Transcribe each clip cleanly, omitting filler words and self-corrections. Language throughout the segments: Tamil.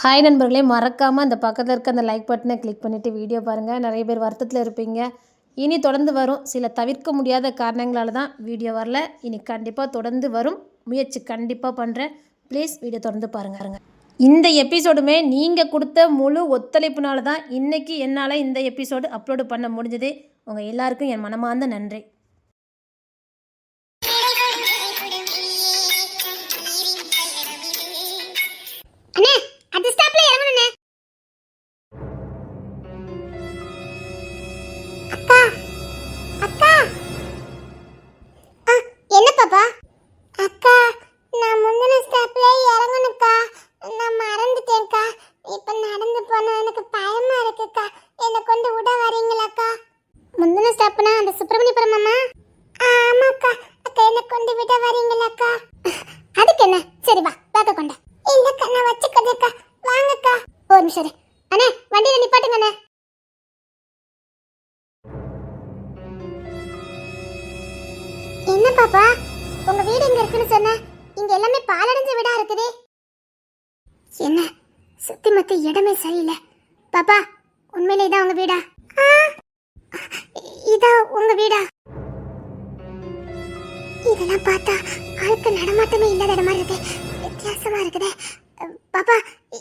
ஹாய் நண்பர்களே, மறக்காமல் அந்த பக்கத்தில் இருக்க அந்த லைக் பட்டனை கிளிக் பண்ணிவிட்டு வீடியோ பாருங்கள். நிறைய பேர் வருத்தத்தில் இருப்பீங்க. இனி தொடர்ந்து வரும். சில தவிர்க்க முடியாத காரணங்களால் தான் வீடியோ வரல. இனி கண்டிப்பாக தொடர்ந்து வரும். முயற்சி கண்டிப்பாக பண்ணுறேன். ப்ளீஸ் வீடியோ தொடர்ந்து பாருங்க. இந்த எபிசோடுமே நீங்கள் கொடுத்த முழு ஒத்துழைப்புனால தான் இன்றைக்கி என்னால் இந்த எபிசோடு அப்லோடு பண்ண முடிஞ்சது. உங்கள் எல்லாருக்கும் என் மனமார்ந்த நன்றி. என்ன பாப்பா? அக்கா, நான் முந்தின ஸ்டெப்ல இறங்கணும்க்கா. நான் மறந்துட்டேன்க்கா. இப்ப நடந்து போனா எனக்கு பயமா இருக்குக்கா. என்ன கொண்டு விட வரீங்களாக்கா? முந்தின ஸ்டெப்னா அந்த சுப்பிரமணியபுரம் அம்மா? ஆமாக்கா. அக்கா, என்ன கொண்டு விட வரீங்களாக்கா? அதுக்கு என்ன? சரி வா, பேக்க கொண்ட. இல்லக்கா, நான் வச்சுக்கிறேன்க்கா. வாங்கக்கா. ஒரு நிமிஷம். அண்ணே, வண்டியில நிப்பாட்டுங்க அண்ணே. என்ன பாப்பா, உங்க வீடு எங்க இருக்குன்னு சொன்ன? இங்க எல்லாமே பாலடைஞ்ச வீடா இருக்குது. என்ன சுத்தி மத்த இடமே சரியில்லை. பாப்பா, உண்மையிலே இதான் உங்க வீடா? இதா உங்க வீடா? இதெல்லாம் பார்த்தா ஆளுக்கு நடமாட்டமே இல்லாத இடம் மாதிரி இருக்கு. வித்தியாசமா இருக்குது. பாப்பா,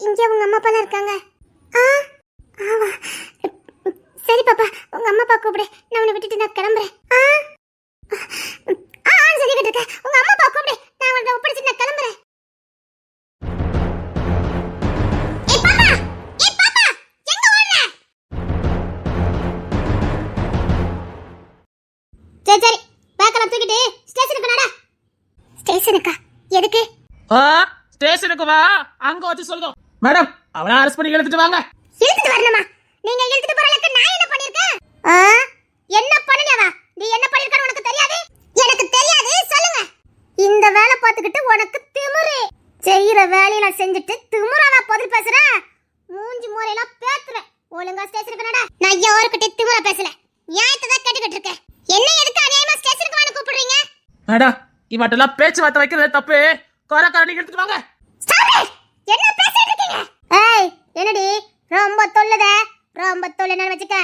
இங்க உங்க அம்மா அப்பா இருக்காங்க? ஆவா. சரி பாப்பா, உங்க அம்மா அப்பா கூப்பிடு. நான் உன்னை விட்டுட்டு நான் கிளம்புறேன். சொல்லிக்கிட்டு இருக்க. உங்க அம்மா அப்பா கூப்பிடு. நான் உங்களை ஒப்படைச்சு நான் கிளம்புறேன். சரி, பேக்கெல்லாம் தூக்கிட்டு ஸ்டேஷனுக்கு நட. ஸ்டேஷனுக்கா? எதுக்கு? ஸ்டேஷனுக்கு வா, அங்க வச்சு சொல்லுங்க. மேடம், அவளை அரெஸ்ட் பண்ணி இழுத்துட்டு வாங்க. இழுத்துட்டு வரணுமா? நீங்க இழுத்துட்டு போற அளவுக்கு நான் என்ன பண்ணிருக்கேன்? என்ன பண்ணலவா? நீ என்ன பண்ணிருக்கன்னு உனக்கு தெரியாது? எனக்கு தெரியாது, சொல்லுங்க. இந்த வேலை பார்த்துக்கிட்டு உனக்கு திமிரு. செய்யற வேலையில செஞ்சுட்டு திமிராவா பதில் பேசுற? மூஞ்சி மூரையெல்லாம் பேத்துறேன். ஒழுங்கா ஸ்டேஷனுக்கு நட. நான் யாருக்கிட்ட திமிரா பேசல, நியாயத்தை தான் கேட்டுக்கிட்டு இருக்கேன். என்ன எதுக்கு அநியாயமா ஸ்டேஷனுக்கு வான்னு கூப்பிடுறீங்க? மேடம், இவட்டெல்லாம் பேச்சுவார்த்தை வைக்கிறது தப்பு. நீங்க எடுத்துட்டு வாங்க. என்ன பேசிட்டு இருக்கீங்க? ஏய், என்னடி ரொம்ப தொல்லுத? ரொம்ப தொல்லுன்னு வச்சுக்க,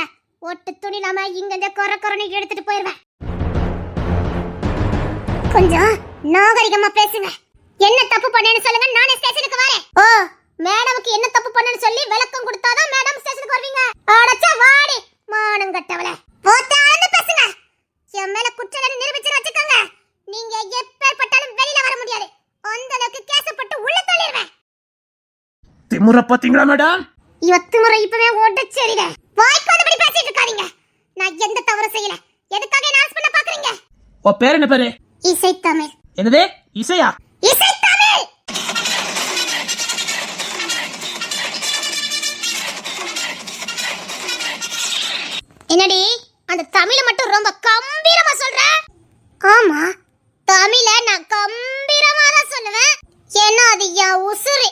ஒட்டு துணி இல்லாம இங்க இந்த கொரக்கொரனை எடுத்துட்டு போயிருவேன். கொஞ்சம் நாகரிகமா பேசுங்க. என்ன தப்பு பண்ணேன்னு சொல்லுங்க, நானே ஸ்டேஷனுக்கு வரேன். ஓ, மேடமுக்கு என்ன தப்பு பண்ணேன்னு சொல்லி விளக்கம் கொடுத்தாதான் மேடம் ஸ்டேஷனுக்கு வருவீங்க? அடச்சா வாடி மானம் கட்டவளே. போட்டாளந்து பேசுங்க. என் மேல குற்றம் நிரூபிச்சு வச்சுக்கோங்க. நீங்க எப்பேற்பட்டாலும் வெளியில வர முடியாது. அந்த அளவுக்கு கேசப்பட்டு உள்ள தள்ளிடுவேன். திமுற பாத்தீங்களா மேடம்? திமுறை இப்பவே ஓட்டச்சேரில வாய்க்கு வந்தபடி பேசிட்டு இருக்காதீங்க. நான் எந்த தவறு செய்யல. எதுக்காக என்ன அரெஸ்ட் பண்ண பாக்குறீங்க? ஓ, பேர் என்ன பேரு? இசை தமிழ். என்னது? இசையா? இசை தமிழ். என்னடி அந்த தமிழ மட்டும் ரொம்ப கம்பீரமா சொல்ற? ஆமா, தமிழ நான் கம்பீரமா தான் சொல்லுவேன். ஏன்னா அது என் உசுரு.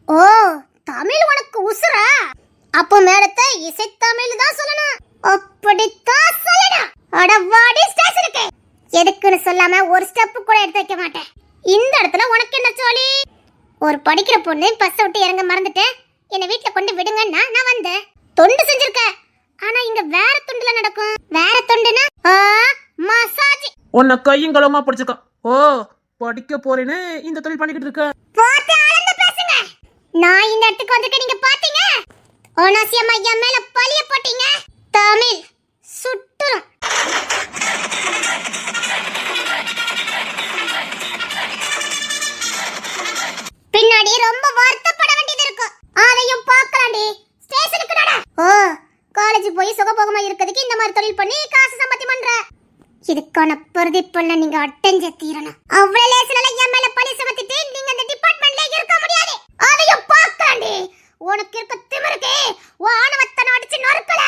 ஓ, தமிழ் உனக்கு உசுரா? அப்போ மேடத்தை இசை தமிழ் தான் சொல்லணும். அப்படித்தான் சொல்லணும். அட வாடி ஸ்டேஷனுக்கு. எதுக்குன்னு சொல்லாம ஒரு ஸ்டெப் கூட எடுத்து வைக்க மாட்டேன். இந்த இடத்துல உனக்கு என்ன சொல்லி? ஒரு படிக்கிற பொண்ணு பஸ் விட்டு இறங்க மறந்துட்டேன், என்ன வீட்டுல கொண்டு விடுங்கன்னா நான் வந்தேன். தொண்டு செஞ்சிருக்க. ஆனா இங்க வேற தொண்டுல நடக்கும். வேற தொண்டுனா மசாஜ். உன்னை கையும் களவுமா பிடிச்சிருக்க. ஓ, படிக்க போறேன்னு இந்த தொழில் பண்ணிக்கிட்டு இருக்க. போட்டு அளந்து பேசுங்க. நான் இந்த இடத்துக்கு வந்திருக்கேன், நீங்க பாத்தீங்க? ஓனாசியம்மா என் மேல பழிய போட்டீங்க. தமிழ் சுட்டுரும். பின்னாடி ரொம்ப வருத்தப்பட வேண்டியது இருக்கும். அதையும் பார்க்கலாம்டி. ஸ்டேஷனுக்கு நட. ஓ, காலேஜ் போய் சுகபோகமா இருக்கிறதுக்கு இந்த மாதிரி தொழில் பண்ணி காசு சம்பாத்தியம் பண்ற. இதுக்கான பிரதிபலனை நீங்க அடைஞ்சே தீரணும். அவ்வளவு லேசில என் மேல பழி சுமத்திட்டு நீங்க இந்த டிபார்ட்மெண்ட்ல இருக்க முடியாது. அதையும் பார்க்கலாம்டி. உனக்கு இருக்க திமிருக்கு ஆணவத்தனை அடிச்சு நொறுக்கல.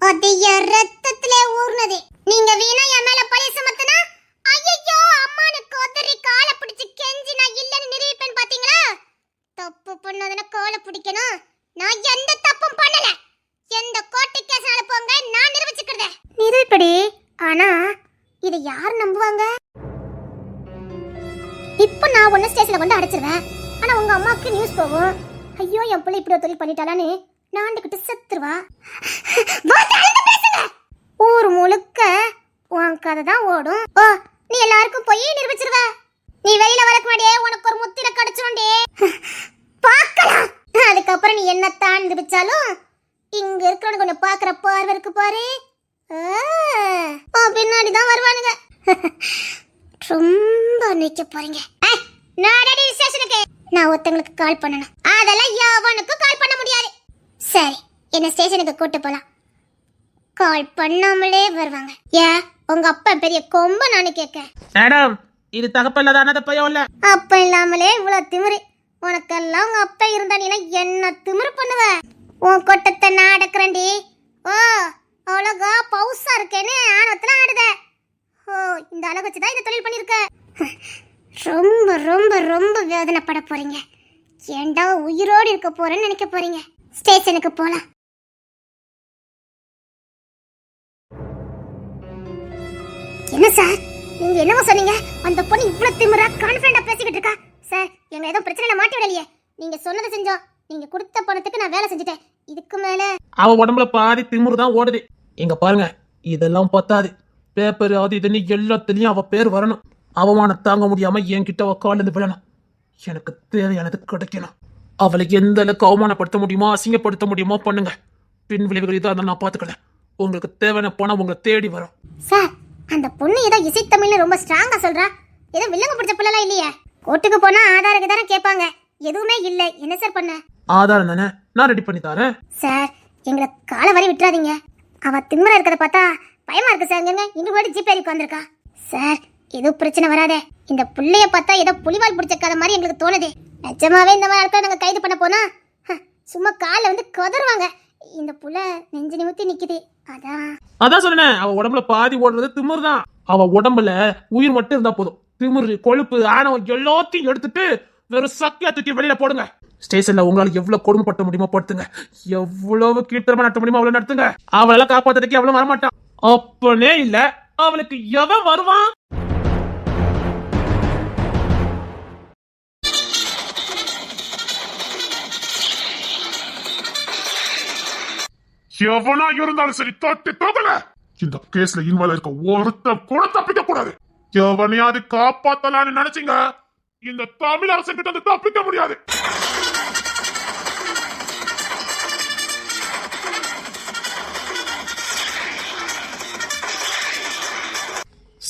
அது என் ரத்தத்திலே ஊர்னது. நீங்க வீணா என் மேல பழி சுமத்தினா ஐயோ அம்மானு கொதறி காலை பிடிச்சு கெஞ்சி நான் இல்லன்னு நிரூபிப்பேன். பாத்தீங்களா? தப்பு பண்ணதுன்னா காலை பிடிக்கணும். நான் எந்த தப்பும் பண்ணல. எந்த கோர்ட்டு கேஸ்னால போங்க, நான் நிரூபிச்சுக்கிறத. நிரூபிப்படி. ஆனா இதை யார் நம்புவாங்க? இப்போ நான் ஒன்னு ஸ்டேஷன்ல கொண்டு அடைச்சிருவேன். ஆனா உங்க அம்மாவுக்கு நியூஸ் போகும். ஐயோ என் பிள்ளை இப்படி ஒரு தொழில் பண்ணிட்டாளான்னு நாண்டுகிட்டு செத்துருவா. ஊர் முழுக்க உன் கதை தான் ஓடும். ஓ நீ எல்லாருக்கும் போய் நிரூபிச்சிருவ. நீ வெளியில வரக்கு முன்னாடியே உனக்கு ஒரு முத்திர கிடைச்சிருண்டே. பார்க்கலாம். அதுக்கப்புறம் நீ என்னத்தான் நிரூபிச்சாலும் இங்க இருக்கிறவனுக்கு கொஞ்சம் பாக்குற பார்வை இருக்கு பாரு. பின்னாடி தான் வருவானுங்க. ரொம்ப நிக்க போறீங்க. ஸ்டேஷனுக்கு நான் ஒருத்தங்களுக்கு கால் பண்ணணும். அதெல்லாம் எவனுக்கும் கால் பண்ண முடியாது. சரி என்ன ஸ்டேஷனுக்கு கூட்டு போலாம். கால் பண்ணாமலே வருவாங்க. ஏன் உங்க அப்பா பெரிய கொம்ப நானு கேட்க. மேடம் இது தகப்ப இல்லாத அனாதை பையன் இல்ல. அப்பா இல்லாமலே இவ்வளவு திமிரு. உனக்கெல்லாம் உங்க அப்பா இருந்தா நீ என்ன திமிரு பண்ணுவ? உன் கொட்டத்தை நான் அடக்குறேன்டி. ஓ அழகா பவுசா இருக்கேன்னு ஆணவத்துல ஆடுத. ஓ இந்த அழகு வச்சுதான் இந்த தொழில் பண்ணிருக்க. ரொம்ப ரொம்ப ரொம்ப வேதனைப்பட போறீங்க. ஏண்டா உயிரோடு இருக்க போறேன்னு நினைக்க போறீங்க. ஸ்டேஷனுக்கு போலாம். என்ன சார் நீங்க என்னவோ சொன்னீங்க? அந்த பொண்ணு இவ்வளவு திமிரா கான்ஃபிடண்டா பேசிக்கிட்டு இருக்கா. சார் எங்க ஏதோ பிரச்சனைல மாட்டி விடலையே. நீங்க சொன்னதை செஞ்சோம். நீங்க கொடுத்த பணத்துக்கு நான் வேலை செஞ்சுட்டேன். இதுக்கு மேல அவ உடம்புல பாதி திமிரு தான் ஓடுது. இங்க பாருங்க இதெல்லாம் பத்தாது. பேப்பர் அது இதுன்னு எல்லாத்துலயும் அவ பேர் வரணும். அவமானம் தாங்க முடியாம என்கிட்ட அவ கால இருந்து விழணும். எனக்கு தேவையானது கிடைக்கணும். அவளை எந்த அளவுக்கு அவமானப்படுத்த முடியுமோ அசிங்கப்படுத்த முடியுமோ பண்ணுங்க. பின் விளைவுகள் இதாக நான் பாத்துக்கிறேன். உங்களுக்கு தேவையான பணம் உங்களை தேடி வரும். சார் அந்த பொண்ணு ஏதோ இசைத்தமிழ்னு ரொம்ப ஸ்ட்ராங்கா சொல்றா. ஏதோ வில்லங்க பிடிச்ச பிள்ளைலாம் இல்லையே. கோர்ட்டுக்கு போனா ஆதாருக்கு தானே கேட்பாங்க. எதுவுமே இல்ல. என்ன சார் பண்ண? ஆதாரம் தானே நான் ரெடி பண்ணி தரேன். சார் எங்களை காலை வரி விட்டுறாதீங்க. அவ திமிரா இருக்கிறத பார்த்தா பயமா இருக்கு சார். இங்க கூட ஜிபேரிக்கு வந்திருக்கா. சார் எதுவும் பிரச்சனை வராதே. இந்த புள்ளைய பார்த்தா ஏதோ புலிவால் பிடிச்ச கதை மாதிரி எங்களுக்கு தோணுது. நிஜமாவே இந்த மாதிரி ஆட்களை நாங்க கைது பண்ண போனா சும்மா காலில் வந்து கதறுவாங்க. இந்த புள்ள நெஞ்சு நிமித்தி நிக்குது. அதான் சொன்னேன். அவ உடம்புல பாதி ஓடுறது திமிரு தான். அவ உடம்புல உயிர் மட்டும் இருந்தா போதும். திமிரு கொழுப்பு ஆணவம் எல்லாத்தையும் எடுத்துட்டு வெறும் சக்கியா தூக்கி வெளியில போடுங்க. ஸ்டேஷன்ல உங்களால எவ்வளவு கொடுமைப்படுத்த முடியுமோ படுத்துங்க. எவ்வளவு கீழ்த்தரமா நடத்த முடியுமோ அவ்வளவு நடத்துங்க. அவளெல்லாம் காப்பாத்துறதுக்கு எவ்வளவு வரமாட்டான். அப்பனே இல்ல அவளுக்கு எவன் வருவான்? எவனா இருந்தாலும் சரி தொட்டு தோக்கல. இந்த கேஸ்ல இன்வால்வ் இருக்க ஒருத்த கூட தப்பிக்க கூடாது. எவனையாவது காப்பாத்தலான்னு நினைச்சீங்க, இந்த தமிழ் அரசு கிட்ட வந்து தப்பிக்க முடியாது.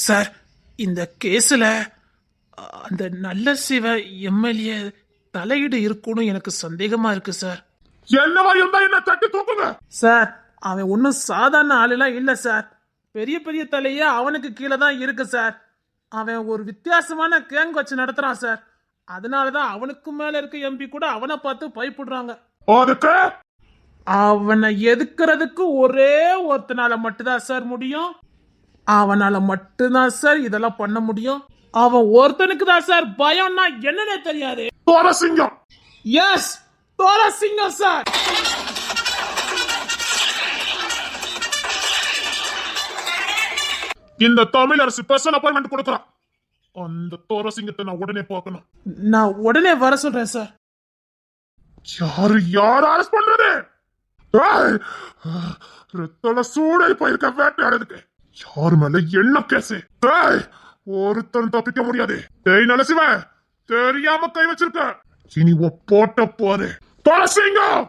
சார் இந்த கேஸ்ல அந்த நல்ல சிவ எம்எல்ஏ தலையீடு இருக்குன்னு எனக்கு சந்தேகமா இருக்கு சார். என்னவா இருந்தா என்ன தட்டி தூக்குங்க. சார் அவன் ஒன்னும் சாதாரண ஆளுலாம் இல்ல சார். பெரிய பெரிய தலையே அவனுக்கு கீழே தான் இருக்கு சார். அவன் ஒரு வித்தியாசமான கேங் வச்சு நடத்துறான் சார். அதனாலதான் அவனுக்கு மேல இருக்க எம்பி கூட அவனை பார்த்து பயப்படுறாங்க. அதுக்கு அவனை எதுக்குறதுக்கு ஒரே ஒருத்தனால மட்டும்தான் சார் முடியும். அவனால மட்டும்தான் சார் இதெல்லாம் பண்ண முடியும். அவன் ஒருத்தனுக்கு தான் சார் பயம்னா என்னன்னே தெரியாது. தோரசிங்கம். Yes Thorasingam sir. இந்த தமிழ் அரசு ஸ்பெஷல் அப்பாயின்மெண்ட் கொடுக்கறான். அந்த தோரசிங்கத்தை நான் உடனே பார்க்கணும். நான் உடனே வர சொல்றேன் சார். யாரு அரெஸ்ட் பண்றது? ரத்தல சூடை போயிருக்க வேட்டையாடுறதுக்கு யாரு மேல என்ன கேசு? ஒருத்தன் தப்பிக்க முடியாது. நலசிவன் தெரியாம கை வச்சிருக்க. இனி போட்ட போரு தோரசிங்கம்.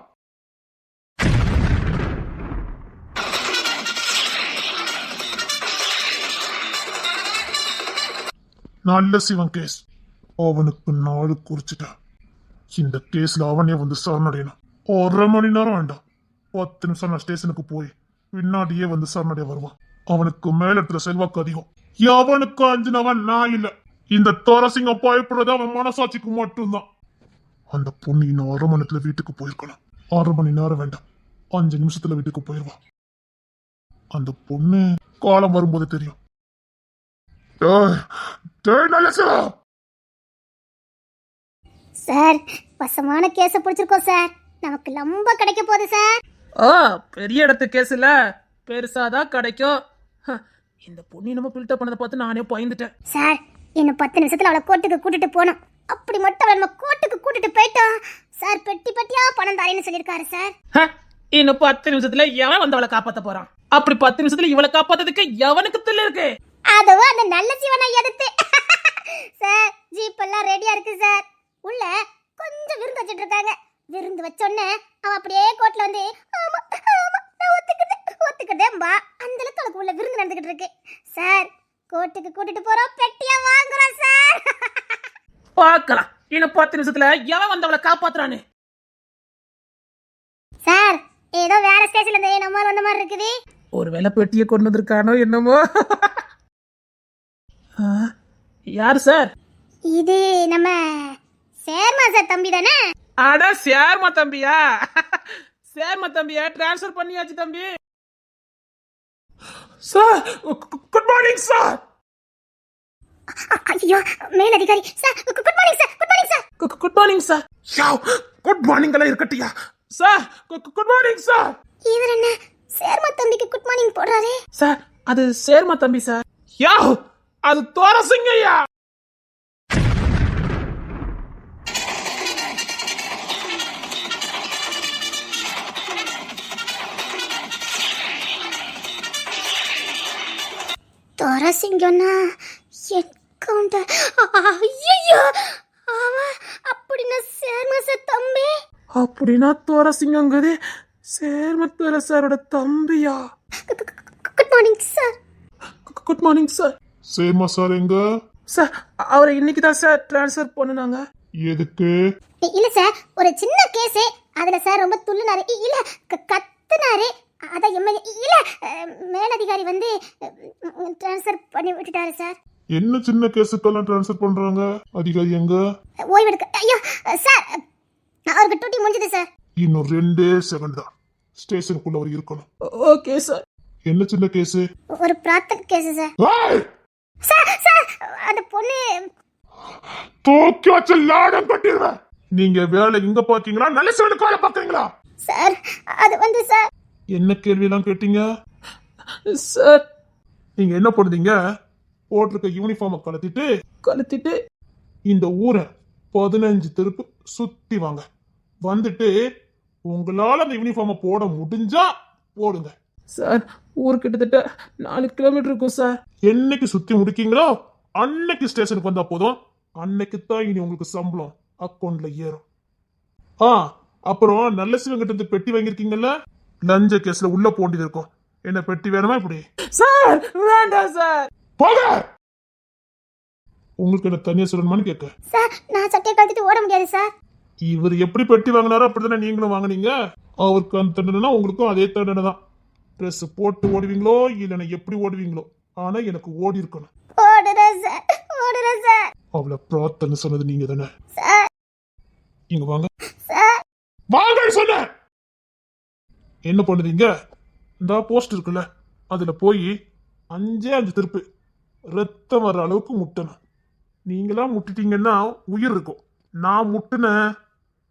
நல்ல சிவன் கேஸ் அவனுக்கு நாடு குறிச்சிட்டான். இந்த கேஸ்ல அவனே வந்து சரணடையணும். 1.5 மணி நேரம் வேண்டாம், 10 நிமிஷம் நான் ஸ்டேஷனுக்கு போய் பின்னாடியே வந்து சரணடைய வருவான். அவனுக்கு மேலிடத்துல செல்வாக்கு அதிகம். அவனுக்கு அஞ்சினவன் நான் இல்ல. இந்த தோரசிங்கம் பயப்படுறது அவன் மனசாட்சிக்கு மட்டும்தான். அந்த பொண்ணு இன்னும் 1/2 மணி நேரத்துல வீட்டுக்கு போயிருக்கணும். 1/2 மணி நேரம் வேண்டாம், 5 நிமிஷத்துல வீட்டுக்கு போயிருவான். அந்த பொண்ணு காலம் வரும்போது தெரியும். சார் வசமான கேஸ பிடிச்சிருக்கோம் சார். நமக்கு லம்ப கிடைக்க போகுது சார். ஓ பெரிய இடத்து கேஸ் இல்ல, பெருசாதான் கிடைக்கும். இந்த பொண்ணு நம்ம பில்டப் பண்ணதை பார்த்து நானே பயந்துட்டேன். சார் இன்னும் 10 நிமிஷத்துல அவளை கோர்ட்டுக்கு கூட்டிட்டு போகணும். அப்படி மட்டும் அவளை நம்ம கோர்ட்டுக்கு கூட்டிட்டு போயிட்டோம் சார், பெட்டி பெட்டியா பணம் தாரேன்னு சொல்லியிருக்காரு சார். இன்னும் 10 நிமிஷத்துல எவன் வந்து அவளை காப்பாத்த போறான்? அப்படி 10 நிமிஷத்துல இவளை காப்பாத்ததுக்கு எவனுக்கு தில்லு இருக்கு? அதுவும் அந்த நல்ல சிவனை எதிர்த்து. சார் ஜீப் எல்லாம் ரெடியா இருக்கு சார். உள்ள கொஞ்சம் விருந்து வச்சிட்டு இருக்காங்க. விருந்து வச்சோன்னே அவன் அப்படியே கோர்ட்ல வந்து ஆமா ஆமா நான் ஒத்துக்கிட்டேன்பா. அந்த அளவுக்கு அவளுக்கு உள்ள விருந்து நடந்துகிட்டு இருக்கு சார். கோர்ட்டுக்கு கூட்டிட்டு போறோம், பெட்டியா வாங்குறோம் சார். பார்க்கலாம் இன்னும் 10 நிமிஷத்துல எவன் வந்து அவளை காப்பாத்துறானு. சார் ஏதோ வேற ஸ்டேஷன்ல இருந்து நம்ம வந்த மாதிரி இருக்குது. ஒருவேளை பெட்டியை கொண்டு வந்திருக்கானோ என்னமோ. யார் சார்? இது நம்ம சேர்மா சார் தம்பி தானே? அட சேர்மா தம்பியா? சேர்மா தம்பியா டிரான்ஸ்ஃபர் பண்ணியாச்சு தம்பி. Sir good morning sir. ஐயோ மேல் அதிகாரி sir. Good morning sir. Good morning sir. Good morning sir. Good morning எல்லாம் இருக்கட்டியா சார்? Good morning sir. இவர் என்ன சேர்மா தம்பிக்கு குட் மார்னிங் போடுறாரு? சார் அது சேர்மா தம்பி சார். யா அது தோரசிங்கய்யா. தோரசிங்கம்னா என்கவுண்டர். ஐயோ அவன் அப்படின்னா சேர்மா சார் தம்பி. அப்படின்னா தோரசிங்கங்கிறது சேர்மத்தோர சாரோட தம்பியா? Good morning sir. Good morning sir. சேர்மா சார் எங்க? சார் அவரை இன்னைக்கு தான் சார் டிரான்ஸ்ஃபர் பண்ணுனாங்க. எதுக்கு? இல்ல சார் ஒரு சின்ன கேஸ். அதுல சார் ரொம்ப துள்ளுனாரு. இல்ல கத்துனாரு. அத எம்எல்ஏ இல்ல மேலதிகாரி வந்து டிரான்ஸ்ஃபர் பண்ணி விட்டுட்டாரு சார். என்ன சின்ன கேஸுக்கெல்லாம் ட்ரான்ஸ்ஃபர் பண்றாங்க? அதிகாரி எங்க? ஓய்வெடுக்க. ஐயோ சார் அவருக்கு டியூட்டி முடிஞ்சது சார். இன்னும் 2 செகண்ட் தான் ஸ்டேஷனுக்குள்ள அவர் இருக்கணும். Okay sir. என்ன சின்ன கேஸ்? ஒரு பிரார்த்தனை கேஸ் சார். சார் சார் அந்த பொண்ணு தூக்கி வச்சு லாடம் கட்டிடுவேன். நீங்க வேலை இங்க பாத்தீங்களா நல்ல சிவனுக்கு வேலை பாக்குறீங்களா? சார் அது வந்து சார். என்ன கேள்வி எல்லாம் கேட்டீங்க சார்? நீங்க என்ன பண்ணுறீங்க? போட்டிருக்க யூனிஃபார்மை கழட்டிட்டு இந்த ஊரை 15 திருப்பு சுத்தி வாங்க. வந்துட்டு உங்களால அந்த யூனிஃபார்மை போட முடிஞ்சா போடுங்க. சார் ஊர் கிட்டத்தட்ட 4 கிலோமீட்டர் இருக்கும் சார். என்னைக்கு சுத்தி முடிக்கீங்களோ அன்னைக்கு ஸ்டேஷனுக்கு வந்தா போதும். அன்னைக்கு தான் இனி உங்களுக்கு சம்பளம் அக்கௌண்ட்ல ஏறும். அப்புறம் நல்ல சிவங்கிட்ட இருந்து பெட்டி வாங்கியிருக்கீங்கல்ல, லஞ்ச கேஸ்ல உள்ள போண்டியது இருக்கும். என்ன பெட்டி வேணுமா? இப்படி சார் வேண்டாம் சார். போக உங்களுக்கு என்ன தனியா சொல்லணுமான்னு கேட்க. சார் நான் சட்டையை கழட்டிட்டு ஓட முடியாது சார். இவர் எப்படி பெட்டி வாங்கினாரோ அப்படித்தானே நீங்களும் வாங்கினீங்க. அவருக்கு அந்த தண்டனை உங்களுக்கும் அதே தண்டனை தான். ட்ரெஸ் போட்டு ஓடுவீங்களோ இல்லைன்னா எப்படி ஓடுவீங்களோ, ஆனா எனக்கு ஓடி இருக்கணும். ஓடுறேன் சார். அவளை பிரார்த்தனை சொன்னது நீங்க தானே? சார் இங்க வாங்க. சார் வாங்க சொன்ன. என்ன பண்ணுறீங்க? இந்த போஸ்ட் இருக்குல்ல, அதுல போய் 5 திருப்பு ரத்தம் வர்ற அளவுக்கு முட்டணும். நீங்களா முட்டிட்டீங்கன்னா உயிர் இருக்கும். நான் முட்டுன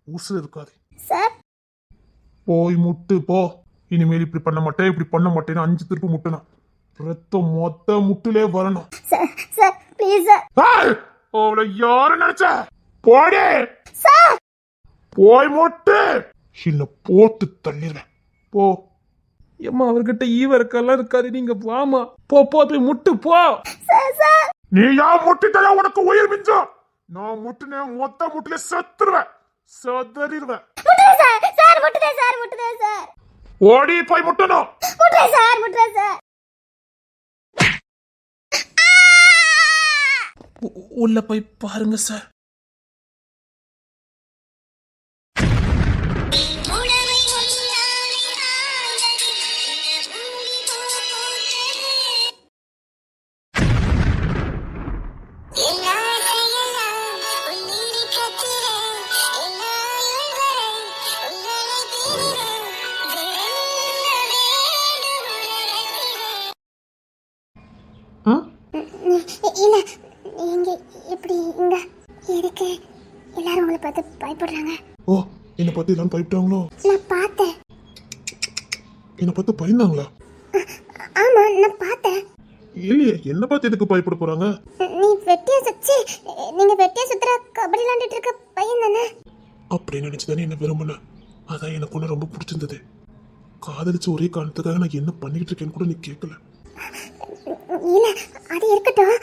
உசுறு இருக்காது. சார் போய் முட்டு போ. இனிமேல் இப்படி பண்ண மாட்டேன், இப்படி பண்ண மாட்டேன்னு 5 திருப்பு முட்டணும். ரத்தம் மொத்த முட்டிலே வரணும். Sir please sir. அவளை யாரு நினைச்ச? போடே சார். போய் முட்டு, இல்ல போட்டு தள்ளிடுறேன். போ. ஏம்மா அவர்கிட்ட ஈவருக்கெல்லாம் இருக்காது. நீங்க வாமா. போ போய் முட்டு போ. சார் நீ யார் முட்டிட்டா உனக்கு உயிர் மிஞ்சம். நான் முட்டுனேன் மொத்த முட்டிலே செத்துருவேன், செதறிடுவேன். முட்டுதே சார். ஓடி போய் முட்டணும். முட்டுதே சார். உள்ள போய் பாருங்க சார். இல்ல நீங்க இப்படி இங்க எதுக்கு? எல்லாரும் உங்களை பார்த்து பயப்படுறாங்க. ஓ, என்னை பார்த்து எல்லாரும் பயப்பட்டாங்களோ? நான் பார்த்தேன். என்னை பார்த்து பயந்தாங்களா? ஆமா நான் பார்த்தேன். இல்லையே, என்ன பார்த்து எதுக்கு பயப்பட போறாங்க? நீ வெட்டிய சீ, நீங்க வெட்டியா சுத்துற கபடி விளையாண்டுட்டு இருக்க பையன் தானே? அப்படின்னு நினைச்சுதானே என்ன விரும்பினேன். அதான் எனக்கு ஒன்று ரொம்ப பிடிச்சிருந்தது. காதலிச்சு ஒரே காரணத்துக்காக நான் என்ன பண்ணிக்கிட்டு இருக்கேன்னு கூட நீ கேட்கல. இல்ல, அது இருக்கட்டும்.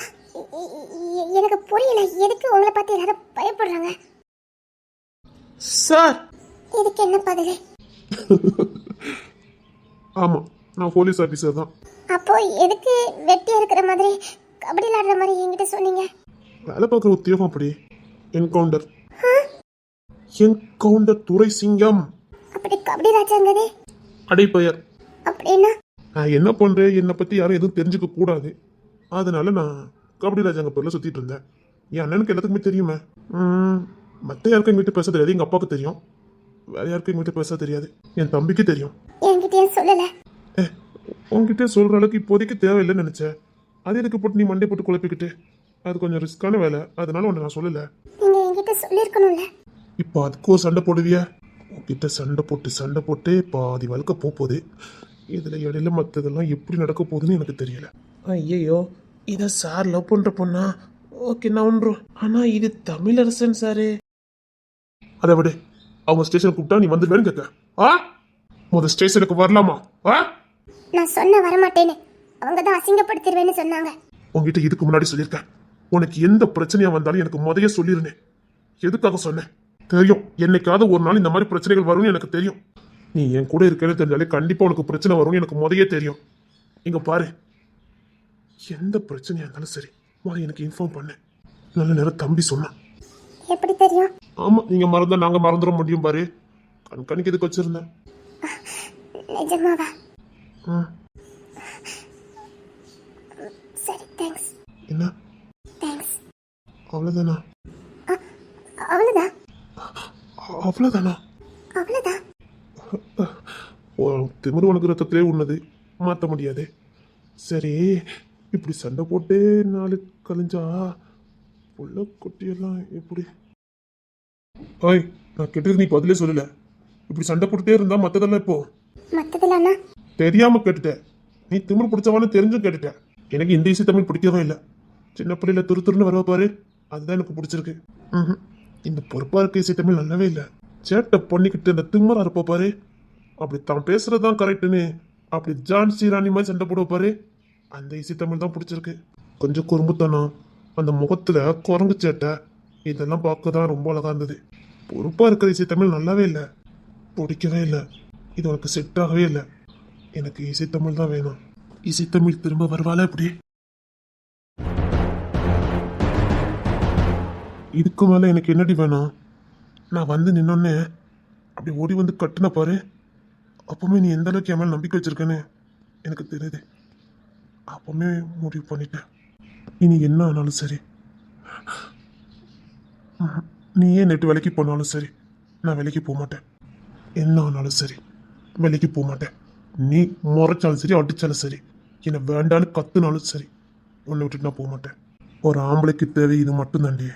எனக்கு புரியல, எதுக்கு உங்களை பார்த்து எல்லாரும் பயப்படுறாங்க? சார் இதுக்கு என்ன பதில்? ஆமா, நான் போலீஸ் ஆபீசர் தான். அப்போ எதுக்கு வெட்டியா இருக்கிற மாதிரி கபடி விளையாடுற மாதிரி என்கிட்ட சொன்னீங்க? வேலை பார்க்குற உத்தியோகம் அப்படி. என்கவுண்டர் என்கவுண்டர் துரை சிங்கம். அப்படி கபடி ராஜாங்கதே அடைப்பெயர். அப்படின்னா? நான் என்ன பண்றேன், என்னை பத்தி யாரும் எதுவும் தெரிஞ்சுக்க கூடாது, அதனால நான் கபடி ராஜாங்க பேர்ல சுத்திட்டு இருந்தேன். என் அண்ணனுக்கு எல்லாத்துக்குமே தெரியுமே. மற்ற யாருக்கும் எங்கிட்ட பேச தெரியாது. எங்க அப்பாவுக்கு தெரியும். வேற யாருக்கும் எங்கிட்ட பேச தெரியாது. என் தம்பிக்கு தெரியும். என்கிட்ட சொல்லல. உங்ககிட்ட சொல்ற அளவுக்கு இப்போதைக்கு தேவையில்லைன்னு நினைச்சேன். அது எதுக்கு போட்டு நீ மண்டே போட்டு குழப்பிக்கிட்டு? அது கொஞ்சம் ரிஸ்கான வேலை, அதனால உன்னை நான் சொல்லல. நீங்க என்கிட்ட சொல்லிருக்கணும்ல. இப்போ அதுக்கு ஒரு சண்டை போடுவியா? உங்ககிட்ட சண்டை போட்டு பாதி வாழ்க்கை போகுது. இதுல இடையில மற்றதெல்லாம் எப்படி நடக்க போகுதுன்னு எனக்கு தெரியல. ஐயோ இத சார் லவ் பண்ற பொண்ணா? ஓகே நான் ஒன்றும். ஆனா இது தமிழரசன் சாரு. அதை விடு. அவங்க ஸ்டேஷன் கூப்பிட்டா நீ வந்துடுவேன்னு கேட்க. முதல் ஸ்டேஷனுக்கு வரலாமா? நான் சொன்ன வரமாட்டேன்னு அவங்க தான் அசிங்கப்படுத்திடுவேன்னு சொன்னாங்க. உங்ககிட்ட இதுக்கு முன்னாடி சொல்லியிருக்கேன். உனக்கு எந்த பிரச்சனையா வந்தாலும் எனக்கு முதைய சொல்லிருந்தேன். எதுக்காக சொன்னேன் தெரியும். என்னைக்காவது ஒரு நாள் இந்த மாதிரி பிரச்சனைகள் வரும்னு எனக்கு தெரியும். நீ என் கூட இருக்கேன்னு தெரிஞ்சாலே கண்டிப்பா உனக்கு பிரச்சனை வரும்னு எனக்கு முதையே தெரியும். இங்க பாரு, எந்த பிரச்சனையா இருந்தாலும் சரி முதல்ல எனக்கு இன்ஃபார்ம் பண்ண. நல்ல நேரம் தம்பி சொன்னான். எப்படி தெரியும்? ஆமா, நீங்க மறந்தா நாங்க மறந்துட முடியும் பாரு. கண்காணிக்கு எதுக்கு வச்சிருந்தேன். நிஜமாவா? சரி, தேங்க்ஸ். என்ன? தேங்க்ஸ். அவ்வளவுதானா? அவ்வளவுதான். அவ்வளவுதானா? அவ்வளவுதான். திமிரு உனக்கு ரத்தத்திலே உன்னது, மாற்ற முடியாது. சரி, இப்படி சண்டை போட்டு நாலு கழிஞ்சா புள்ள குட்டியெல்லாம் எப்படி? ஓய், நான் கேட்டது நீ பதிலே சொல்லல. இப்படி சண்டை போட்டுட்டே இருந்தா மத்ததெல்லாம் இப்போ மத்ததுலன்னா? தெரியாம கேட்டுட்ட. நீ திமிரு பிடிச்சவான்னு தெரிஞ்சும் கேட்டுட்ட. எனக்கு இந்த இசை தமிழ் பிடிக்கவே இல்லை. சின்ன பிள்ளையில துருன்னு வரவ பாரு, அதுதான் எனக்கு பிடிச்சிருக்கு. இந்த பொறுப்பா இருக்க இசை தமிழ் நல்லாவே இல்லை. சேட்டை பண்ணிக்கிட்டு அந்த திம்மரா இருப்ப பாரு, அப்படி தான் பேசுறதுதான் கரெக்டுன்னு அப்படி ஜான்சி ராணி மாதிரி சண்டை போடுவ பாரு, அந்த இசை தமிழ் தான் பிடிச்சிருக்கு. கொஞ்சம் குறும்புத்தனம், அந்த முகத்துல குரங்கு சேட்டை, இதெல்லாம் பார்க்க தான் ரொம்ப அழகா இருந்தது. பொறுப்பா இருக்கிற இசை தமிழ் நல்லாவே இல்லை, பிடிக்கவே இல்லை. இது உனக்கு செட் ஆகவே இல்லை. எனக்கு இசை தமிழ் தான் வேணும். இசை தமிழ் திரும்ப வருவாளா இப்படி? இதுக்கு மேல எனக்கு என்னடி வேணும்? நான் வந்து நின்னோன்னே அப்படி ஓடி வந்து கட்டுன பாரு, அப்பவுமே நீ எந்த அளவுக்கு என் மேல நம்பிக்கை வச்சிருக்கேன்னு எனக்கு தெரியுது. அப்பவுமே முடிவு பண்ணிட்டேன், இனி என்ன ஆனாலும் சரி, நீ ஏன் நெட்டு வேலைக்கு போனாலும் சரி நான் வேலைக்கு போக மாட்டேன். என்ன ஆனாலும் சரி வேலைக்கு போக மாட்டேன். நீ முறைச்சாலும் சரி, அடிச்சாலும் சரி, என்னை வேண்டான்னு கத்துனாலும் சரி, உன்னை விட்டுட்டு நான் போக மாட்டேன். ஒரு ஆம்பளைக்கு தேவை இது மட்டும் தாண்டி.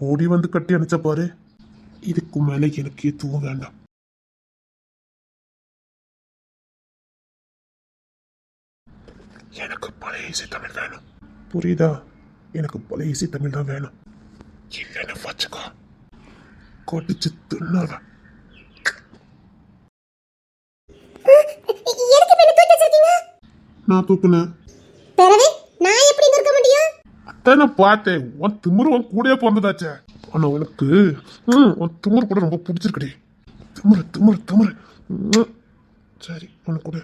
ஓடி வந்து கட்டி அணைச்ச பாரு, இதுக்கு மேலே எனக்கு எதுவும் வேண்டாம். எனக்கு பழைய இசை தமிழ் வேணும், புரியுதா? எனக்கு பழைய இசை தமிழ் தான் வேணும். இல்லைன்னு வச்சுக்கோ, கொட்டிச்சு தின்னாவ. நான் தூக்குனேன். நான் எப்படி இருக்க முடியும்? அதான் நான் பார்த்தேன், உன் திமுரு உன் கூடயே பிறந்ததாச்சே. ஆனா உனக்கு உன் திமுரு கூட ரொம்ப பிடிச்சிருக்கடி. திமுரு திமுரு திமுரு. சரி, உனக்கு கூட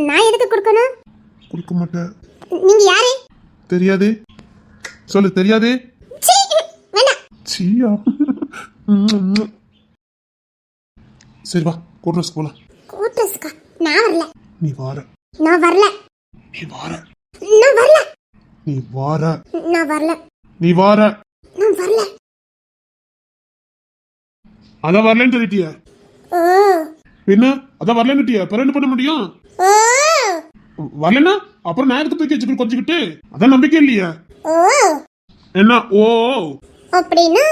நான் எதுக்கு கொடுக்கணும்? கொடுக்க மாட்டேன். நீங்க யாரு? தெரியாது. சொல்லு, தெரியாது. சீயா. சரி வா, கூட்ரஸ் போலாம். கூட்ரஸ்க்கா? நான் வரல. நீ வார. நான் வரல. நீ வார. நான் வரல. நீ வார. நான் வரல. நீ வார. நான் வரல. அதான் வரலன்னு சொல்லிட்டிய. ஓ. என்ன அதான் வரலன்னுட்டிய? பிற என்ன பண்ண முடியும்? ஓ. வரலன்னா அப்புறம் நான் எடுத்து தூக்கி வச்சுக்கிட்டு கொஞ்சிக்கிட்டு, அதான் நம்பிக்கை இல்லையா? ஓ. என்ன ஓ? அப்படின்னா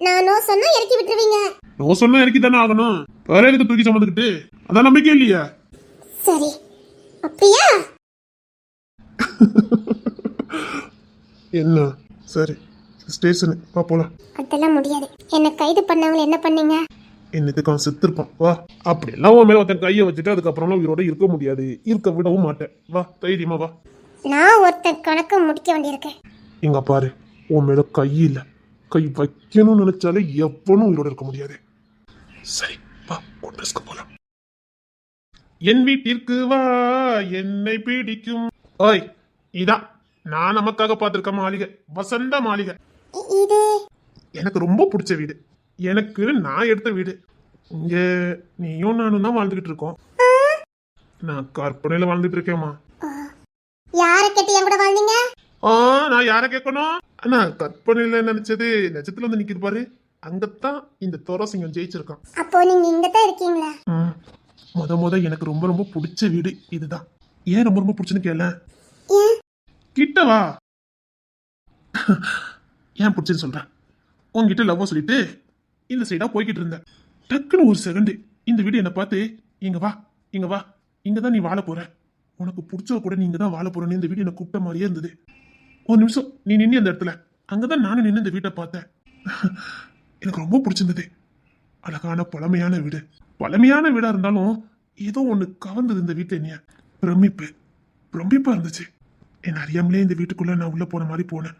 நான் நோ சொன்னா இறக்கி விட்டுருவீங்க. நோ சொன்னா இறக்கி தானே ஆகணும். வேற எதுக்கு தூக்கி சுமந்துக்கிட்டு? அதான் நம்பிக்கை இல்லையா? சரி, அப்படியா? என்ன சரி ஸ்டேஷனு வா போலாம். அதெல்லாம் முடியாது. என்ன கைது பண்ணவங்க என்ன பண்ணீங்க? என்னதுக்கு அவன் செத்துருப்பான் வா. அப்படியெல்லாம் உன் மேல ஒருத்தன் கையை வச்சுட்டு அதுக்கப்புறம்லாம் உயிரோட இருக்க முடியாது, இருக்க விடவும் மாட்டேன். வா தைரியமா வா. நான் ஒருத்தன் கணக்கு முடிக்க வேண்டியிருக்கேன். இங்க பாரு, உன் மேல கை இல்ல, கை வைக்கணும்னு நினைச்சாலே எவனும் உயிரோட இருக்க முடியாது. சரி வா கொண்டஸ்க்கு போலாம். என் வீட்டிற்கு வா என்னை பிடிக்கும். ஓய் இதான் நான் நமக்காக பார்த்திருக்க மாளிகை, வசந்த மாளிகை. இது எனக்கு ரொம்ப பிடிச்ச வீடு, எனக்கு நான் எடுத்த வீடு. இங்க நீயும் நானும் தான் வாழ்ந்துகிட்டு இருக்கோம். நான் கற்பனையில வாழ்ந்துட்டு இருக்கேம்மா. யாரை கேட்டு என் கூட வாழ்ந்தீங்க? நான் யார கேட்கணும்? நான் கற்பனையில நினைச்சது நிஜத்துல வந்து நிக்கிது பாரு, அங்கத்தான் இந்த தோரசிங்கம் ஜெயிச்சிருக்கான். அப்போ நீங்க இங்க தான் இருக்கீங்களா? முத எனக்கு ரொம்ப ரொம்ப பிடிச்ச வீடு இதுதான். ஏன் ரொம்ப ரொம்ப பிடிச்சுன்னு கேள. ஏன்? கிட்ட வா. ஏன் பிடிச்சுன்னு சொல்றேன். உங்ககிட்ட லவ்வ சொல்லிட்டு இந்த சைடா போய்கிட்டு இருந்தேன். டக்குன்னு ஒரு செகண்ட் இந்த வீடு என்னை பார்த்து இங்க வா இங்க வா, இங்கதான் நீ வாழ போற, உனக்கு பிடிச்ச கூட நீங்க தான் வாழ போறேன்னு இந்த வீடு என்ன கூப்பிட்ட மாதிரியே இருந்தது. ஒரு நிமிஷம் நீ நின்று அந்த இடத்துல, அங்கதான் நானும் நின்று இந்த வீட்டை பார்த்தேன். எனக்கு ரொம்ப பிடிச்சிருந்தது. அழகான பழமையான வீடு. பழமையான வீடா இருந்தாலும் ஏதோ ஒண்ணு கவர்ந்தது இந்த வீட்டுல. என்னைய பிரமிப்பா இருந்துச்சு. என்ன அறியாமலே இந்த வீட்டுக்குள்ள நான் உள்ள போன மாதிரி போனேன்.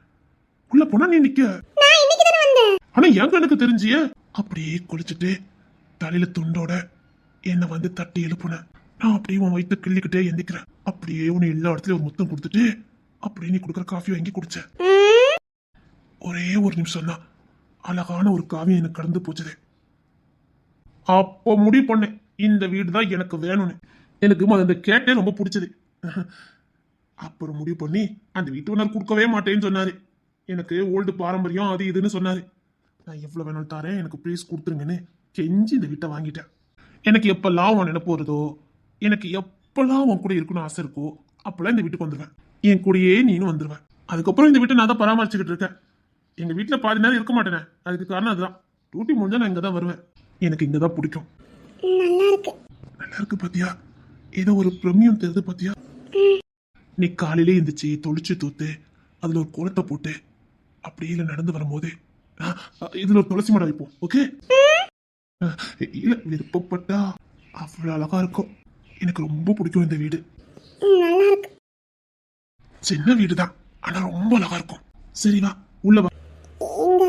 உள்ள போனா நீ நிக்க. நான் இன்னைக்கு தான வந்தேன். ஆனா என் கணக்கு தெரிஞ்சிய அப்படியே குளிச்சுட்டு தலையில துண்டோட என்ன வந்து தட்டி எழுப்புன. நான் அப்படியே உன் வயிற்று கிள்ளிக்கிட்டே எந்திக்கிறேன். அப்படியே உன்னை எல்லா இடத்துலயும் ஒரு முத்தம் கொடுத்துட்டு அப்படியே நீ கொடுக்குற காஃபி வாங்கி குடிச்சேன். ஒரே ஒரு நிமிஷம் தான் அழகான ஒரு காவியம் எனக்கு கடந்து போச்சுது. அப்போ முடிவு பண்ணேன் இந்த வீடு தான் எனக்கு வேணும்னு. எனக்கு அந்த கேட்டே ரொம்ப பிடிச்சது. அப்புறம் முடிவு பண்ணி அந்த வீட்டு ஓனர் கொடுக்கவே மாட்டேன்னு சொன்னாரு. எனக்கு ஓல்டு பாரம்பரியம் அது இதுன்னு சொன்னாரு. நான் எவ்வளவு வேணாலும் தாரேன், எனக்கு ப்ளீஸ் கொடுத்துருங்கன்னு கெஞ்சி இந்த வீட்டை வாங்கிட்டேன். எனக்கு எப்பெல்லாம் உன் நினைப்பு வருதோ, எனக்கு எப்பெல்லாம் உன் கூட இருக்கணும்னு ஆசை இருக்கோ, அப்பெல்லாம் இந்த வீட்டுக்கு வந்துடுவேன். என் கூடயே நீனும் வந்துடுவேன். அதுக்கப்புறம் இந்த வீட்டை நான் தான் பராமரிச்சுக்கிட்டு இருக்கேன். எங்க வீட்டுல பாதி நேரம் இருக்க மாட்டேனே, அதுக்கு காரணம் அதுதான். டியூட்டி முடிஞ்சா நான் இங்க தான் வருவேன். எனக்கு இங்க தான் பிடிக்கும். நல்லா இருக்கு. நல்லா இருக்கு பாத்தியா, ஏதோ ஒரு பிரமியம் தெரியுது பாத்தியா. நீ காலையிலே எந்திரிச்சு தொளிச்சு தூத்து அதுல ஒரு கோலத்தை போட்டு அப்படியே நடந்து வரும்போது இதுல ஒரு துளசி மடம் வைப்போம். ஓகே இல்ல விருப்பப்பட்டா அவ்வளவு அழகா இருக்கும். எனக்கு ரொம்ப பிடிக்கும் இந்த வீடு. நல்லா இருக்கு. சின்ன வீடுதான் ஆனா ரொம்ப அழகா இருக்கும். சரி வா உள்ள வா. இங்க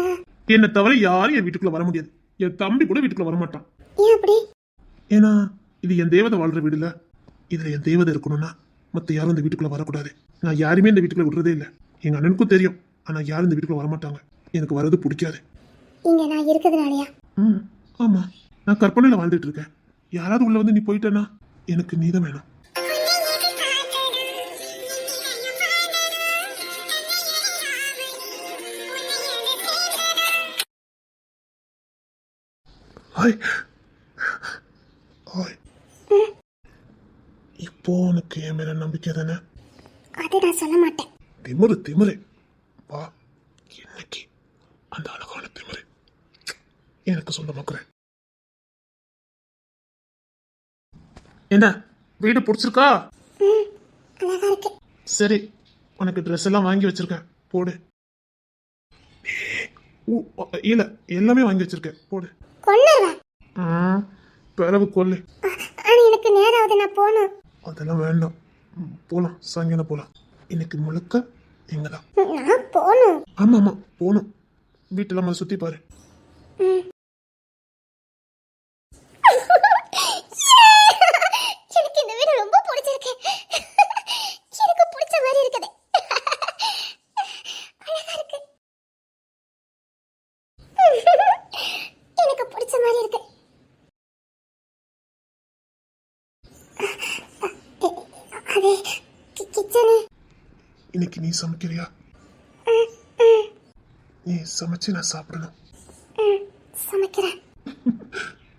என்னை தவிர யாரும் என் வீட்டுக்குள்ள வர முடியாது. என் தம்பி கூட வீட்டுக்குள்ள வரமாட்டான். ஏன் அப்படி? ஏன்னா இது என் தேவதை வாழ்ற வீடு இல்ல. இதுல என் தேவதை இருக்கணும்னா மத்த யாரும் இந்த வீட்டுக்குள்ள வரக்கூடாது. நான் யாருமே இந்த வீட்டுக்குள்ள விடுறதே இல்லை. எங்க அண்ணனுக்கும் தெரியும். ஆனா யாரும் இந்த வீட்டுக்குள்ள வரமாட்டாங்க. எனக்கு வர்றது பிடிக்காது. இங்க நான் இருக்கிறதுனாலயா? ஆமா, நான் கற்பனையில வாழ்ந்துட்டு இருக்கேன். யாராவது உள்ள வந்து நீ போயிட்டேன்னா எனக்கு நீதான் வேணும். Hi hi. இப்போ உனக்கு என் மேல நம்பிக்கை தானே? அது நான் சொல்ல மாட்டேன். திமிரு வா. இன்னைக்கு அந்த அழகான திமிரு எனக்கு சொல்ல பார்க்கிறேன். என்ன வீடு பிடிச்சிருக்கா? அழகா இருக்கு. சரி, உனக்கு ட்ரெஸ் எல்லாம் வாங்கி வச்சிருக்கேன், போடு. இல்ல எல்லாமே வாங்கி வச்சிருக்கேன், போடு. கொன்னுருவேன். பிறவு கொல்லு. ஆனா எனக்கு நேரம் ஆகுது, நான் போகணும். அதெல்லாம் வேண்டாம், போலாம். சாயங்காலம் போலாம். இன்னைக்கு முழுக்க எங்கதான். நான் போகணும். ஆமா போகணும். வீட்டெல்லாம் முதல்ல சுத்தி பாரு. எனக்கு இந்த வீடு ரொம்ப பிடிச்சிருக்கு. எனக்கு பிடிச்ச மாதிரி இருக்குது. அழகா இருக்கு. எனக்கு பிடிச்ச மாதிரி இருக்கு. அது கிச்சனு. இன்னைக்கு நீ சமைக்கிறியா? நீ சமைச்சு நான் சாப்பிடணும். சமைக்கிறேன்.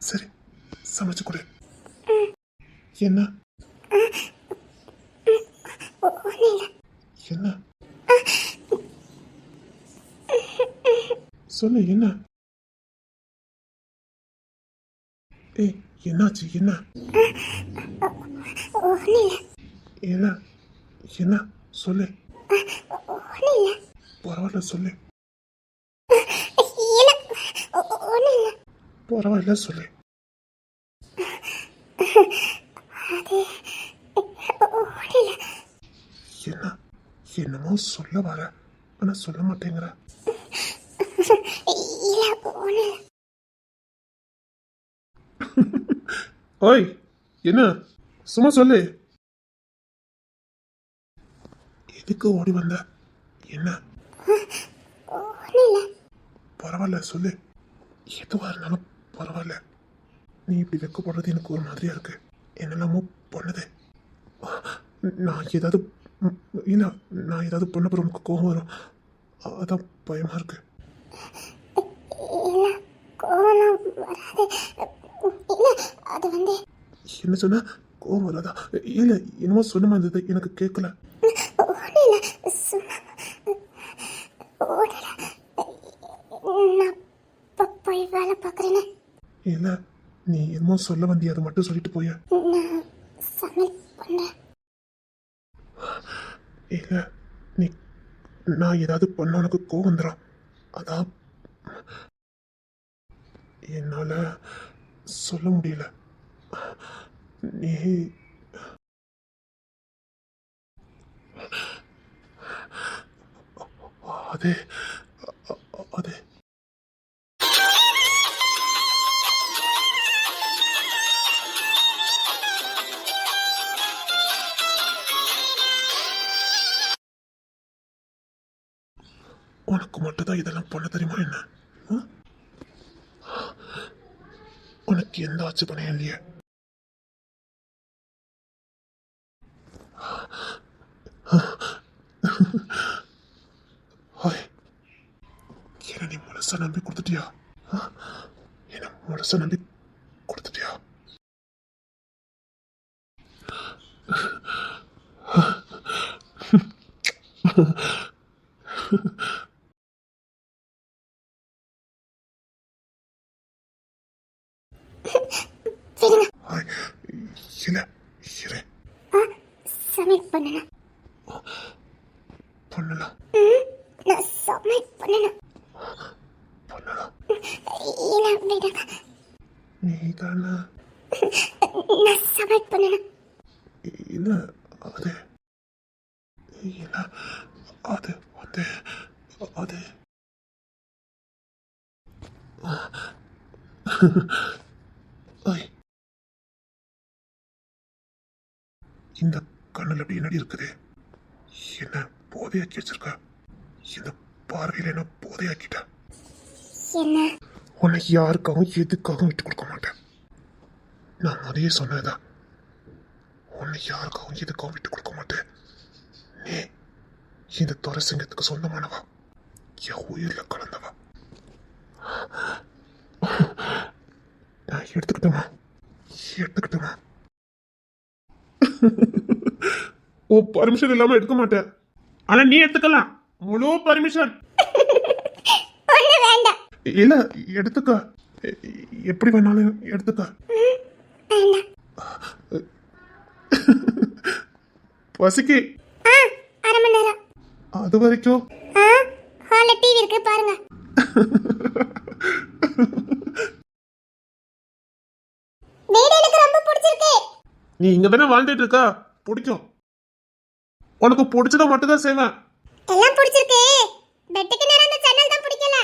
சரி, சமைச்சு கொடு. என்ன ஒன்றும் இல்லை. என்ன சொல்லு, என்ன? ஏய் என்னாச்சு? என்ன ஒன்றும் இல்லை. என்ன என்ன சொல்லு. ஒன்றும் இல்லை. பரவாயில்ல சொல்லு. இல்ல ஒண்ணும் இல்ல. பரவாயில்ல சொல்லு. அது ஒண்ணும் இல்ல. என்ன என்னமோ சொல்ல வர ஆனா சொல்ல மாட்டேங்கிற. இல்ல ஒண்ணும் இல்ல. ஓய் என்ன சும்மா சொல்லு. எதுக்கு ஓடி வந்த? என்ன? ஒண்ணும் இல்ல. பரவாயில்ல சொல்லு. எதுவா இருந்தாலும் பரவாயில்ல. நீ இப்படி வெக்கப்படுறது எனக்கு ஒரு மாதிரியா இருக்கு. என்னெல்லாமோ பண்ணுது. நான் ஏதாவது இல்ல நான் ஏதாவது பண்ண போற உனக்கு கோபம் வரும். அதான் பயமா இருக்கு. இல்ல கோவம்லாம் வராது. இல்ல அது வந்து என்ன சொன்ன? கோபம் வராதா? இல்ல என்னமோ சொன்ன மாதிரி இருந்தது, எனக்கு கேட்கல. ஒண்ணும் இல்ல. சும்மா ஒண்ணும் இல்ல. நான் போய் வேலை பார்க்குறேன்னு. இல்ல நீ என்னமோ சொல்ல வந்திய, அதை மட்டும் சொல்லிட்டு போய. நான் சமையல் பண்றேன். இல்ல நீ நான் ஏதாவது பண்ண உனக்கு கோவம் வந்துடும். அதான் என்னால சொல்ல முடியல. நீ அது அது உனக்கு மட்டும்தான் இதெல்லாம் பண்ண தெரியுமா என்ன? உனக்கு எந்த ஆச்சு பணையும் இல்லையே. என்ன நீ முழுசா நம்பி கொடுத்துட்டியா? என்ன முழுசா நம்பி கொடுத்துட்டியா? சரிங்க. இல்ல இரு சமையல் பண்ணணும். பண்ணலாம் நான் சமையல் பண்ணணும். பண்ணலாம். இல்ல விடுங்க. நீ தானே? நான் சமையல் பண்ணணும். இல்ல அது இல்ல அது வந்து அது ஐய். இந்த கண்ணுல அப்படி என்னடி இருக்குது? என்ன போதையாக்கி வச்சிருக்க? இந்த பார்வையில என்ன போதையாக்கிட்ட? என்ன? உன்னை யாருக்காகவும் எதுக்காகவும் விட்டு கொடுக்க மாட்டேன். நான் அதையே சொன்னதுதான். உன்னை யாருக்காகவும் எதுக்காகவும் விட்டு கொடுக்க மாட்டேன். நீ இந்த துரசிங்கத்துக்கு சொந்தமானவா, என் உயிர்ல கலந்தவா. நான் எடுத்துக்கிட்டோமா? ஓ பர்மிஷன் இல்லாம எடுக்க மாட்டேன். ஆனா நீ எடுத்துக்கலாம், முழு பர்மிஷன். ஒண்ணு வேண்டாம். இல்ல எடுத்துக்க, எப்படி வேணாலும் எடுத்துக்க. வேண்டாம். பசிக்கு அரை மணி நேரம். அது வரைக்கும் ஹால்ல டிவி இருக்கு பாருங்க. வீடு எனக்கு ரொம்ப பிடிச்சிருக்கு. நீ இங்க தானே வாழ்ந்துட்டு இருக்கா, பிடிக்கும். உனக்கு பிடிச்சத மட்டும் தான் செய்வேன். எல்லாம் பிடிச்சிருக்கு. பெட்டுக்கு நேரா அந்த சேனல் தான் பிடிக்கல.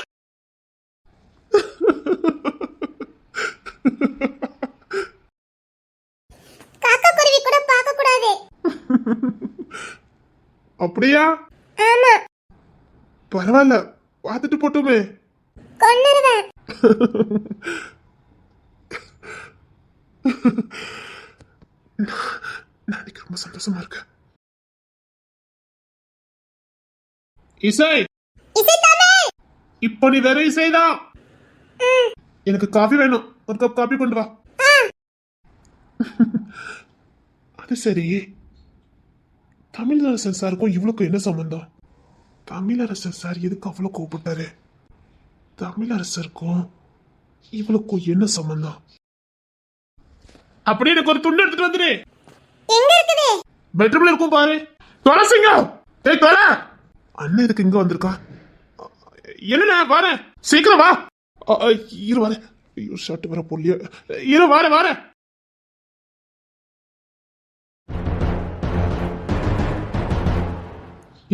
காக்கா குருவி கூட பார்க்க கூடாது. அப்படியா? ஆமா. பரவாயில்ல, பார்த்துட்டு போட்டுமே. கொன்னுருவேன். நான் இன்னைக்கு ரொம்ப சந்தோஷமா இருக்கேன். இசை இசை தமிழ். இப்போ நீ வேற இசைதான். எனக்கு காஃபி வேணும், ஒரு கப் காஃபி கொண்டு வா. அது சரி, தமிழரசன் சாருக்கும் இவளுக்கும் என்ன சம்பந்தம்? தமிழரசன் சார் எதுக்கு அவ்வளவு கோவப்பட்டாரு? தமிழரசருக்கும் இவளுக்கும் என்ன சம்பந்தம்? அப்படியே எனக்கு ஒரு துண்டு எடுத்துட்டு வந்துரு. எங்க இருக்குது? பெட்ரூம்ல இருக்கும் பாரு. தொலைசிங்க. ஏய் தொலை. அண்ணன் இதுக்கு இங்க வந்திருக்கா? என்னண்ணா வரேன், சீக்கிரம் வா. இரு வரேன். ஐயோ ஷர்ட் வர போலியே. இரு வரேன்.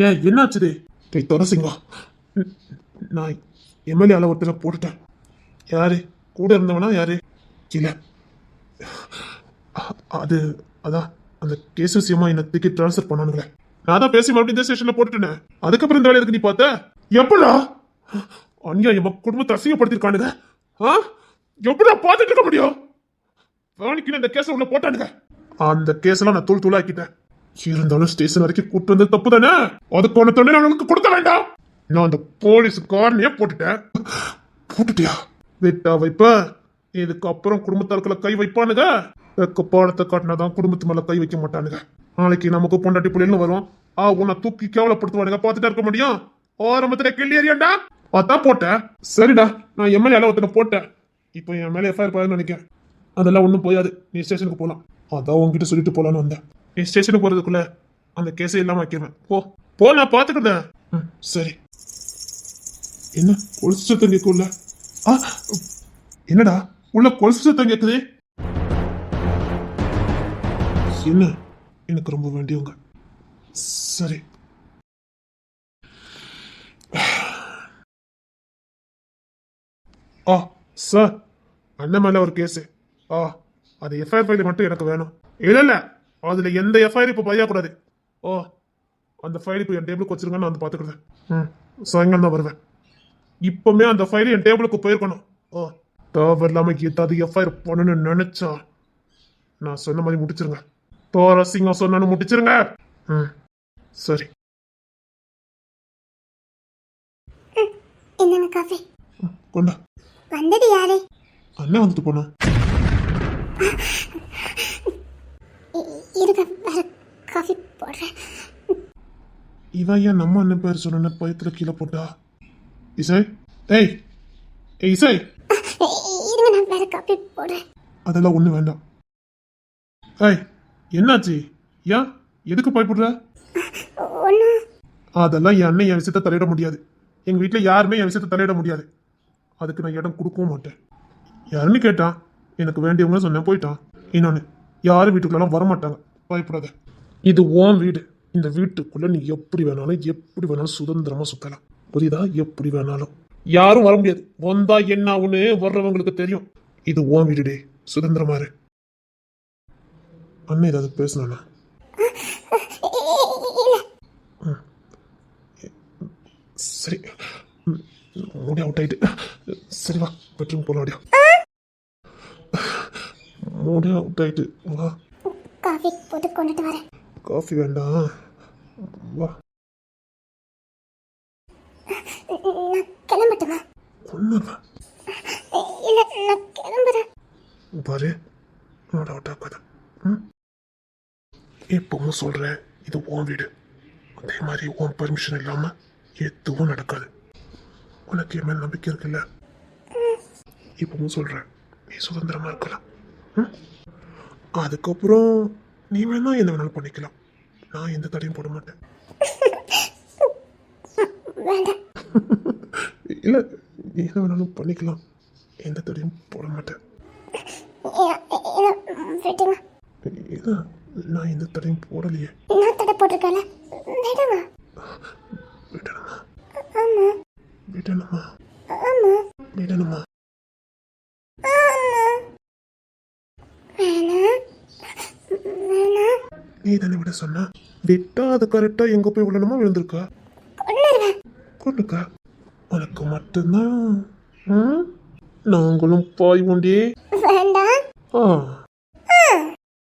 ஏன் என்னாச்சுது? துரசிங்கா, நான் எம்எல்ஏ அளவத்துல போட்டுட்டேன். யாரு கூட இருந்தவனா? யாரு? இல்ல, அது அதான் அந்த கேஸ் விஷயமா என்ன தூக்கி டிரான்ஸ்ஃபர் பண்ணானுங்களே. நான் தான் பேசி மறுபடியும் இந்த ஸ்டேஷன்ல போட்டுட்டேன். அதுக்கப்புறம் இந்த வேலை எதுக்கு நீ பார்த்த? எப்படா அநியாயமா குடும்பத்தை அசிங்கப்படுத்திருக்கானுங்க? எப்படா பார்த்துட்டு இருக்க முடியும்? வேணிக்கு இந்த கேஸ் உள்ள போட்டானுங்க. அந்த கேஸ் எல்லாம் நான் தூள் தூளாக்கிட்டேன். இருந்தாலும் ஸ்டேஷன் வரைக்கும் கூட்டு வந்தது தப்பு தானே? அதுக்கான தண்டனை அவங்களுக்கு கொடுக்க வேண்டாம். நான் அந்த போலீஸ் காரனையே போட்டுட்டியா? விட்டா வைப்ப, இதுக்கப்புறம் குடும்பத்தார்களை கை வைப்பானுங்க. பாடத்தை காட்டினாதான் குடும்பத்து மேல கை வைக்க மாட்டானுங்க. நாளைக்கு நமக்கு பொண்டாட்டி புள்ளின்னு வரும். உன்னை தூக்கி கேவலப்படுத்துவானுங்க. பார்த்துட்டா இருக்க முடியும்? ஆரம்பத்துல கிள்ளி எறியாண்டா. அதான் போட்டேன். சரிடா, நான் எம்எல்ஏ ஒருத்தனை போட்டேன். இப்போ என் மேல எஃப்ஐஆர் போயாதுன்னு நினைக்கிறேன். அதெல்லாம் ஒன்றும் போயாது. நீ ஸ்டேஷனுக்கு போகலாம். அதான் உங்ககிட்ட சொல்லிட்டு போலான்னு வந்தேன். நீ ஸ்டேஷனுக்கு போறதுக்குள்ள அந்த கேஸை இல்லாம வைக்கிறேன். போ, நான் பாத்துக்கிறேன். சரி. என்ன கொலுசு சத்தம் கேட்கும்ல? என்னடா உள்ள கொலுசு சத்தம் கேக்குது? என்ன? எனக்கு ரொம்ப வேண்டியவங்க. சரி. சார், அண்ணன் மேல ஒரு கேஸ். அது எஃப்ஐஆர் ஃபைல் மட்டும் எனக்கு வேணும். இல்ல, அதுல எந்த எஃப்ஐஆர் இப்ப பதியக்கூடாது. அந்த ஃபைல் இப்ப என் டேபிளுக்கு வச்சிருங்க, நான் வந்து பாத்துக்கிறேன். சாயங்காலம் தான் வருவேன். இப்பவுமே அந்த ஃபைல் என் டேபிளுக்கு போயிருக்கணும். தேவை இல்லாம ஏதாவது எஃப்ஐஆர் பண்ணணும்னு நினைச்சா நான் சொன்ன மாதிரி முடிச்சிருங்க. தோரசிங்கம் சொன்னு முடிச்சிருங்க. சரி. என்னங்க காஃபி கொண்டா. வந்தது யாரு? அண்ணன் வந்துட்டு போனா. இருக்க வேற காஃபி போடுறேன். இவன் ஏன் நம்ம அண்ணன் பேர் சொன்ன பயத்துல கீழே போட்டா? இசை, ஏய் இசை, இருங்க, நான் வேற காஃபி போடுறேன். அதெல்லாம் ஒண்ணு வேண்டாம். ஏய், என்னாச்சு? ஏன் எதுக்கு பயப்படுற? ஒண்ணு. அதெல்லாம் என் அண்ணன் என் விஷயத்த தலையிட முடியாது. எங்க வீட்டுல யாருமே என் விஷயத்த தலையிட முடியாது. அதுக்கு நான் இடம் கொடுக்கவும் மாட்டேன். யாருன்னு கேட்டான், எனக்கு வேண்டியவங்க சொன்னேன், போயிட்டான். இன்னொன்னு, யாரும் வீட்டுக்குள்ளலாம் வரமாட்டாங்க. பயப்படாத. இது உன் வீடு. இந்த வீட்டுக்குள்ள நீ எப்படி வேணாலும் சுதந்திரமா சுத்தலாம். புரியுதா? எப்படி வேணாலும் யாரும் வர முடியாது. வந்தா என்ன ஆகுன்னு வர்றவங்களுக்கு தெரியும். இது உன் வீடுடே, சுதந்திரமா இரு. அண்ணன் ஏதாவது பேசணும்னா? சரி, முடி அவுட் ஆயிட்டு. சரி வா, பெட்ரூம் போலாம். முடி அவுட் ஆயிட்டு வா. காஃபி போட்டு கொண்டுட்டு வரேன். காஃபி வேண்டாம், வா. நான் கிளம்பட்டுமா? ஒண்ணுவா. இல்ல, நான் கிளம்புறேன். பாரு, முடி அவுட் ஆகாத. எப்பவும் சொல்றேன், இது உன் வீடு. அதே மாதிரி உன் பர்மிஷன் இல்லாம எதுவும் நடக்காது. உனக்கு என் மேல் நம்பிக்கை இருக்குல்ல? இப்பவும் சொல்றேன், நீ சுதந்திரமா இருக்கலாம். அதுக்கப்புறம் நீ வேணா என்ன வேணாலும் பண்ணிக்கலாம். நான் எந்த தடையும் போட மாட்டேன். இல்ல, நீ என்ன வேணாலும் பண்ணிக்கலாம். எந்த தடையும் போட மாட்டேன். இல்ல, நான் எந்த தடையும் போடலையே. நான் தடை போட்டிருக்கேன்ல, விடுமா? விடணுமா? ஆமா. விடணுமா? ஆமா. விடணுமா? நீ தானே விட சொன்ன. விட்டா அது கரெக்டா எங்க போய் விடணுமா? விழுந்திருக்கா? கொண்டுக்கா. உனக்கு மட்டும்தான். நாங்களும் பாய் உண்டே. வேண்டாம்.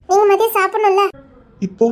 நீங்க மதியம் சாப்பிடணும்ல. இப்போ